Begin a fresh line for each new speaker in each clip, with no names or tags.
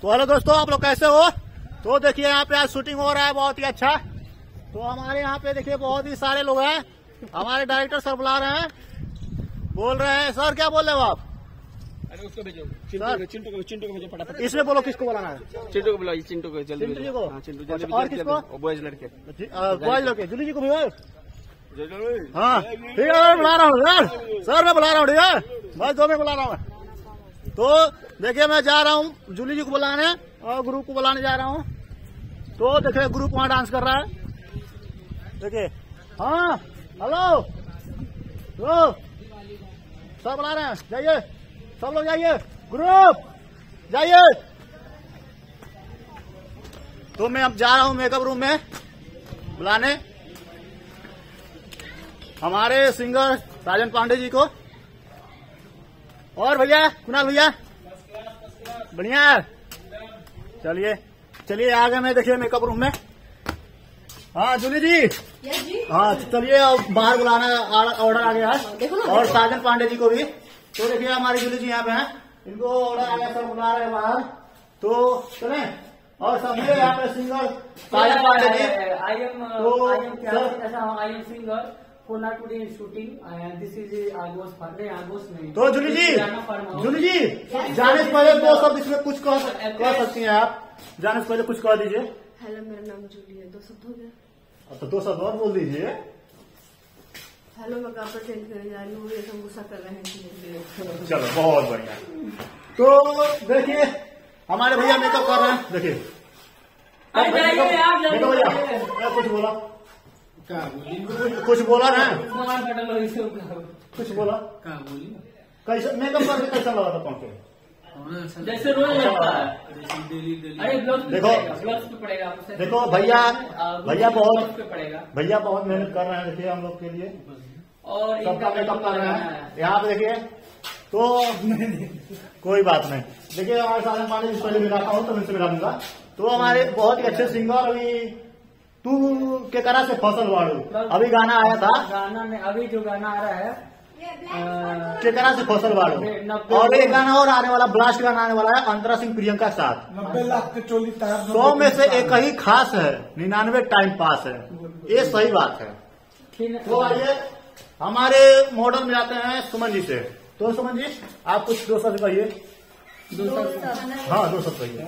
तो हेलो दोस्तों, आप लोग कैसे हो। तो देखिए यहाँ पे आज शूटिंग हो रहा है बहुत ही अच्छा। तो हमारे यहाँ पे देखिए बहुत ही सारे लोग हैं। हमारे डायरेक्टर सर बुला रहे हैं, बोल रहे हैं। सर क्या बोल रहे हो आप?
अरे उसको भेजो, चिंटू को भेजो फटाफट।
इसमें बोलो किसको बुलाना है?
चिंटू को बुलाओ, चिंटू को जल्दी
चिंटू जी को।
चिंटू जल्दी।
और किसको?
बॉयज लड़के,
बॉयज लड़के। जूली जी को भी हो? हाँ ठीक है, बुला रहा हूँ यार। सर मैं बुला रहा हूँ, ठीक है बस 2 में बुला रहा हूँ। तो देखिए मैं जा रहा हूँ जूली जी को बुलाने और ग्रुप को बुलाने जा रहा हूँ। तो देखिए ग्रुप वहाँ डांस कर रहा है, देखिए। हाँ हेलो लो, सब बुला रहे हैं, जाइए सब लोग जाइए, ग्रुप जाइए। तो मैं अब जा रहा हूँ मेकअप रूम में बुलाने हमारे सिंगर राजन पांडे जी को। और भैया कुणाल भैया बढ़िया है। चलिए चलिए आ गए मैं, देखिए मेकअप रूम में। हाँ जूली जी, हाँ चलिए अब बाहर बुलाना ऑर्डर आ गया है, और साजन पांडे जी को भी। तो देखिए हमारी जूली जी यहाँ पे हैं, इनको ऑर्डर आ गया, सब बुला रहे हैं बाहर। तो चले और सब यहाँ पे singer Sajan Pandey ji.
I am singer for not today in shooting and this is Agos Fadle Agos नहीं।
तो जूली जी जाने से पहले 2 शब्द इसमें कुछ कह सकती हैं आप? जाने से पहले कुछ कह दीजिए।
हेलो मेरा नाम जूली है, 2 शब्द हो गया।
अब तो 2 शब्द और बोल दीजिए।
हेलो मैं कहाँ पर चेंज करने जा रही हूँ, ये सब गुस्सा कर रहे हैं।
चलो बहुत बढ़िया। तो देखिए हमारे भैया मेकअप कर रहे हैं, देखिए कुछ बोला, कुछ बोला ना, कुछ बोला कैसे मेकअप करके कैसा लगा था पंखे?
जैसे रोज लगता है। अरे
देखो भैया बहुत मेहनत कर रहे हैं, देखिए हम लोग के लिए
और
सबका मेकअप कर रहे हैं यहाँ पे देखिए। तो कोई बात नहीं, देखिए हमारे साजन पांडे जिस पहले मिलाता हूँ तो इनसे मिला दूंगा। तो हमारे बहुत ही अच्छे सिंगर, अभी तू के करा से फसल वाड़ू अभी गाना आया था,
गाना में अभी जो गाना आ रहा है
के करा से फसल वाड़ू, और एक गाना और आने वाला, ब्लास्ट गाना आने वाला है अंतरा सिंह प्रियंका के साथ।
90 लाख के चोली
100 में से एक ही खास है, 99 टाइम पास है, ये सही बात है। तो आइए हमारे मॉडल में आते हैं सुमन जी से। तो सुमन जी आप कुछ 2 शब्द कहिए। हाँ 2 शब्द कहिए।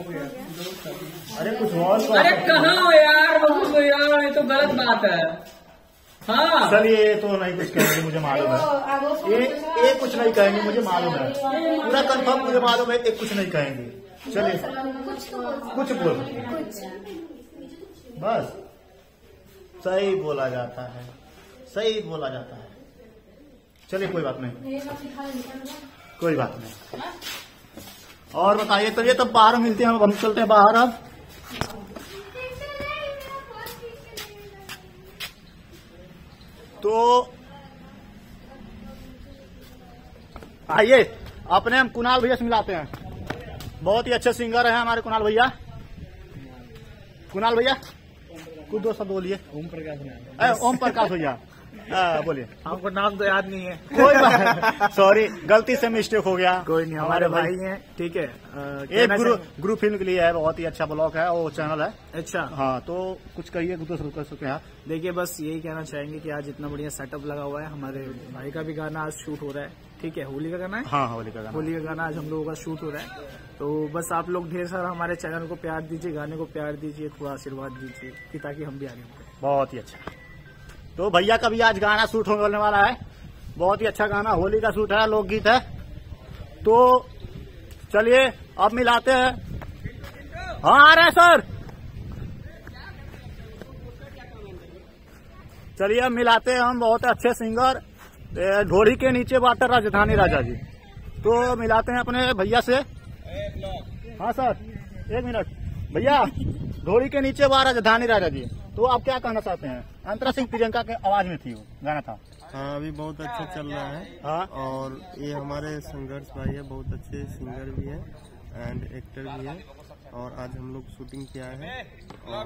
अरे कुछ और।
अरे कहाँ हो यार, बहुत यार, ये तो गलत बात है। हाँ
चलिए तो नहीं कुछ कहेंगे, मुझे मालूम है ये कुछ नहीं कहेंगे, मुझे मालूम है पूरा कंफर्म, मुझे मालूम है ये कुछ नहीं कहेंगे। चलिए कुछ बोल, बस सही बोला जाता है, सही बोला जाता है। चलिए कोई बात नहीं, कोई बात नहीं। और बताइए, तो ये तब बाहर मिलते हैं, हम चलते हैं बाहर अब। तो आइए अपने हम कुणाल भैया से मिलाते हैं, बहुत ही अच्छे सिंगर हैं हमारे कुणाल भैया। कुणाल भैया कुछ 2 शब्द बोलिए। ओम प्रकाश भैया बोलिए।
हमको नाम तो याद नहीं है।
कोई बात, सॉरी गलती से मिस्टेक हो गया।
कोई नहीं, हमारे भाई हैं, ठीक है।
एक ग्रुप फिल्म के लिए है, बहुत ही अच्छा ब्लॉग है, वो चैनल है।
अच्छा
हाँ तो कुछ कहिए, कुछ कर सकते हैं आप।
देखिए बस यही कहना चाहेंगे कि आज इतना बढ़िया सेटअप लगा हुआ है। हमारे भाई का भी गाना आज शूट हो रहा है, ठीक है। होली का गाना है।
हाँ होली का गाना,
होली का गाना आज हम लोगों का शूट हो रहा है। तो बस आप लोग ढेर सारा हमारे चैनल को प्यार दीजिए, गाने को प्यार दीजिए, थोड़ा आशीर्वाद दीजिए कि ताकि हम भी आगे बढ़ें।
बहुत ही अच्छा। तो भैया का भी आज गाना शूट होने वाला है, बहुत ही अच्छा गाना, होली का शूट है, लोकगीत है। तो चलिए अब मिलाते हैं। हाँ आ रहे हैं सर। चलिए अब मिलाते हैं हम बहुत अच्छे सिंगर, ढोरी के नीचे वाटर राजधानी राजा जी। तो मिलाते हैं अपने भैया से। हाँ सर 1 मिनट भैया, ढोरी के नीचे वाटर राजधानी राजा जी, तो आप क्या कहना चाहते हैं? अंतरा सिंह प्रियंका के आवाज में थी वो गाना था।
हाँ अभी बहुत अच्छा चल रहा है।
हाँ
और ये हमारे संघर्ष भाई है, बहुत अच्छे सिंगर भी है एंड एक्टर भी है। और आज हम लोग शूटिंग किया है और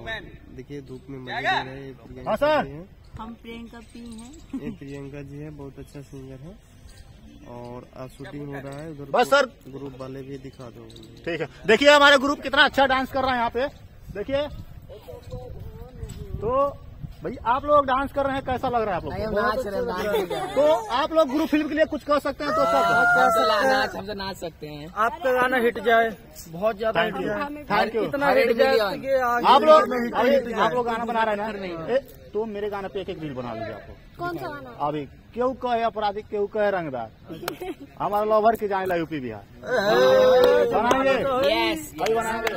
देखिए धूप में मजे ले रहे हैं।
हाँ सर
हम प्रियंका पी हैं।
ये प्रियंका जी है, बहुत अच्छा सिंगर है। और आज शूटिंग हो रहा है उधर।
बस सर।
ग्रुप वाले भी दिखा दो।
ठीक है, देखिए हमारे ग्रुप कितना अच्छा डांस कर रहा है यहाँ पे, देखिए। तो भैया आप लोग डांस कर रहे हैं, कैसा लग रहा है आप लोग? तो आप लोग ग्रुप फिल्म के लिए कुछ कह सकते हैं तो सब
हम तो नाच सकते हैं।
आपका गाना हिट जाए, बहुत ज्यादा हिट जाए,
थैंक यू।
इतना हिट जाए कि
आप लोग गाना बना रहे हैं ना, तो मेरे गाने पे एक रील बना लीजिए आप लोग।
कौन सा गाना?
अभी क्यों कहे अपराधी, क्यों कहे रंगदार, हमारा लवर के जाने ला यूपी बिहार बनाएंगे। अभी बनाएंगे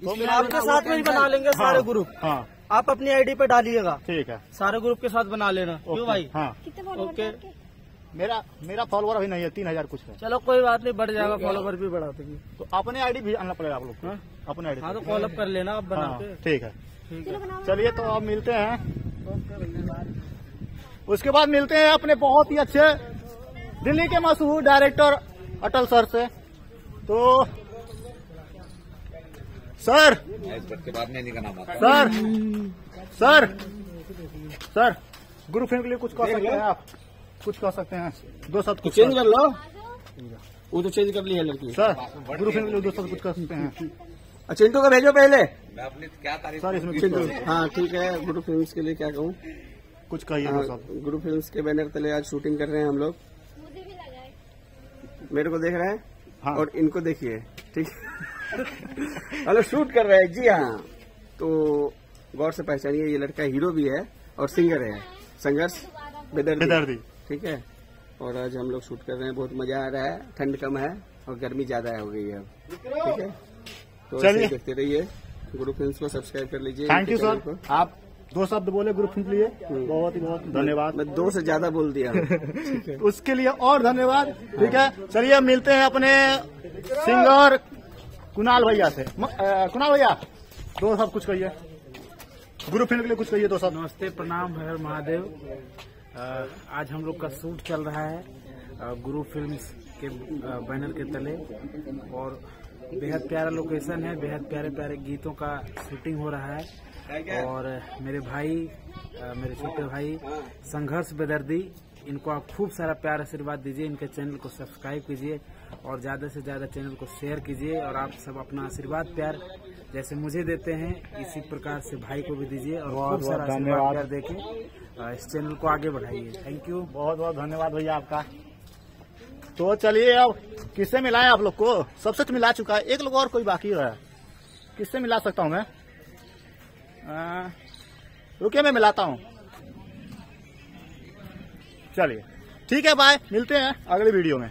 तो
आपके साथ में ही बना लेंगे सारे ग्रुप।
हाँ
आप अपनी आईडी पे डालिएगा,
ठीक है,
सारे ग्रुप के साथ बना लेना। क्यों भाई?
हाँ
ओके,
मेरा फॉलोवर अभी नहीं है, 3000 कुछ है।
चलो कोई बात नहीं, बढ़ जाएगा, फॉलोवर भी बढ़ा देगी।
तो अपने आईडी भी आना पड़ेगा आप लोग को, अपने आईडी।
हाँ तो फॉलो कर लेना आप बना के।
ठीक है, चलिए तो अब मिलते हैं। उसके बाद मिलते हैं अपने बहुत ही अच्छे दिल्ली के मशहूर डायरेक्टर अटल सर से। तो सर
के बाद में नहीं नाम
सर ग्रुप फिल्म के लिए कुछ कह सकते हैं आप? कुछ कह सकते हैं, दो शब्द कुछ
चेंज कर लो। वो तो चेंज कर ली है लड़की।
सर ग्रुप फिल्म के लिए दो शब्द कुछ कह सकते हैं?
चिंटू का भेजो पहले।
सर इसमें कुछ कहो।
हाँ ठीक है, गुरु फिल्म्स के लिए क्या कहूँ,
कुछ कहिए दो शब्द।
गुरु फिल्म्स के बैनर तले आज शूटिंग कर रहे हैं हम लोग। मेरे को देख रहे हैं
हाँ।
और इनको देखिए, ठीक है। हेलो, शूट कर रहे हैं जी। हाँ, तो गौर से पहचानिए, ये लड़का हीरो भी है और सिंगर है, संघर्ष बेदर्दी, ठीक है। और आज हम लोग शूट कर रहे हैं, बहुत मजा आ रहा है, ठंड कम है और गर्मी ज्यादा हो गई है अब, ठीक है। तो चलिए देखते रहिए, गुरु फिल्म्स को सब्सक्राइब कर लीजिए।
थैंक यू सर, आप दो शब्द बोले ग्रुप फिल्म के लिए, बहुत ही बहुत धन्यवाद।
मैं 2 से ज्यादा बोल दिया
उसके लिए और धन्यवाद, ठीक है। चलिए मिलते हैं अपने सिंगर कुणाल भैया से। कुणाल भैया दो शब्द कुछ कहिए, ग्रुप फिल्म के लिए कुछ कहिए दो शब्द।
नमस्ते, प्रणाम, हर महादेव। आज हम लोग का शूट चल रहा है गुरु फिल्म्स के बैनर के तले, और बेहद प्यारा लोकेशन है, बेहद प्यारे प्यारे गीतों का शूटिंग हो रहा है। और मेरे भाई, मेरे छोटे भाई संघर्ष बेदर्दी, इनको आप खूब सारा प्यार आशीर्वाद दीजिए, इनके चैनल को सब्सक्राइब कीजिए और ज्यादा से ज्यादा चैनल को शेयर कीजिए। और आप सब अपना आशीर्वाद प्यार जैसे मुझे देते हैं, इसी प्रकार से भाई को भी दीजिए और खूब सारा आशीर्वाद प्यार देके इस चैनल को आगे बढ़ाइए। थैंक यू,
बहुत बहुत धन्यवाद भैया आपका। तो चलिए अब किससे मिलाएं आप लोग को? सबसे तो मिला चुका है, एक लोग और कोई बाकी है, किससे मिला सकता हूँ मैं? रुकिए मैं मिलाता हूँ। चलिए ठीक है, बाय, मिलते हैं अगली वीडियो में।